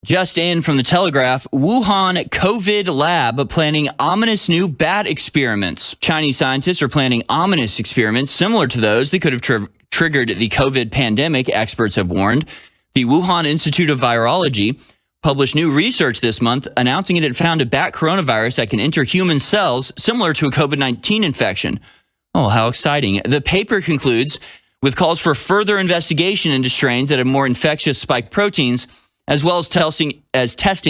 Just in from the Telegraph, Wuhan COVID lab planning ominous new bat experiments. Chinese scientists are planning ominous experiments similar to those that could have triggered the COVID pandemic, experts have warned. The Wuhan Institute of Virology published new research this month announcing it had found a bat coronavirus that can enter human cells similar to a COVID-19 infection. Oh, how exciting. The paper concludes with calls for further investigation into strains that have more infectious spike proteins, as well as testing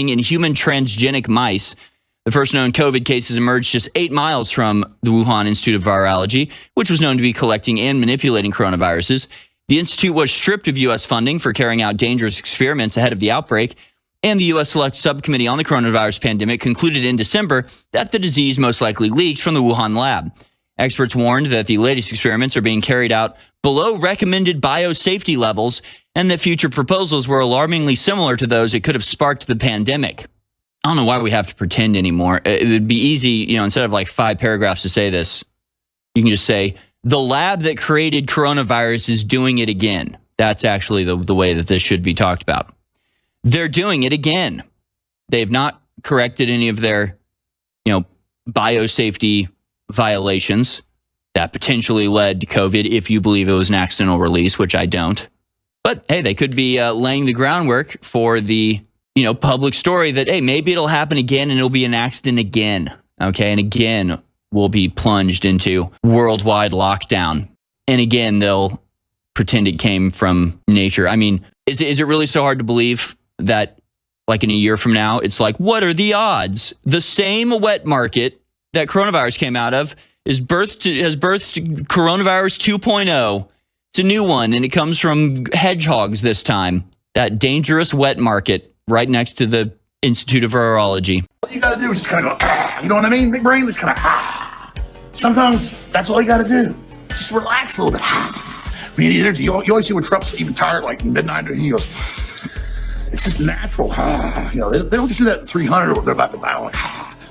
in human transgenic mice. The first known COVID cases emerged just 8 miles from the Wuhan Institute of Virology, which was known to be collecting and manipulating coronaviruses. The institute was stripped of U.S. funding for carrying out dangerous experiments ahead of the outbreak, and the U.S. Select Subcommittee on the Coronavirus Pandemic concluded in December that the disease most likely leaked from the Wuhan lab. Experts warned that the latest experiments are being carried out below recommended biosafety levels and that future proposals were alarmingly similar to those that could have sparked the pandemic. I don't know why we have to pretend anymore. It would be easy, instead of like 5 paragraphs to say this, you can just say, the lab that created coronavirus is doing it again. That's actually the way that this should be talked about. They're doing it again. They've not corrected any of their, biosafety violations that potentially led to COVID, if you believe it was an accidental release, which I don't. But hey, they could be laying the groundwork for the, public story that, hey, maybe it'll happen again and it'll be an accident again. Okay. And again, we'll be plunged into worldwide lockdown. And again, they'll pretend it came from nature. I mean, is it really so hard to believe that like in a year from now, it's like, what are the odds? The same wet market that coronavirus came out of has birthed coronavirus 2.0. It's a new one, and it comes from hedgehogs this time. That dangerous wet market right next to the Institute of Virology. What you got to do is just kind of go, you know what I mean? Big brain, just kind of, Sometimes that's all you got to do. Just relax a little bit. We need energy. You always see when Trump's even tired, like midnight, he goes, it's just natural. They don't just do that in 300 or they're about to battle.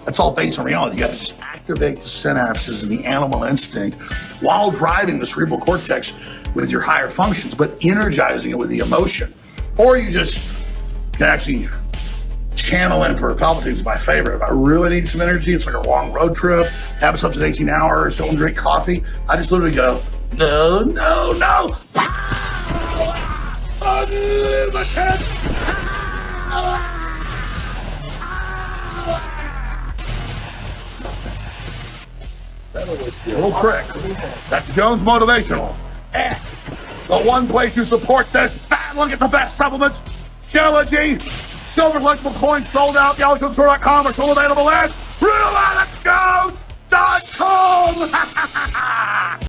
That's all based on reality. You got to just activate the synapses and the animal instinct while driving the cerebral cortex with your higher functions, but energizing it with the emotion. Or you just can actually channel Emperor Palpatine's my favorite. If I really need some energy, it's like a long road trip, have us up to 18 hours, don't drink coffee. I just literally go, no. Unlimited power! Little trick. That's Jones Motivational. And the one place you support this battle and get the best supplements, Geology, silver collectible coins sold out, YellowStone.com are still available at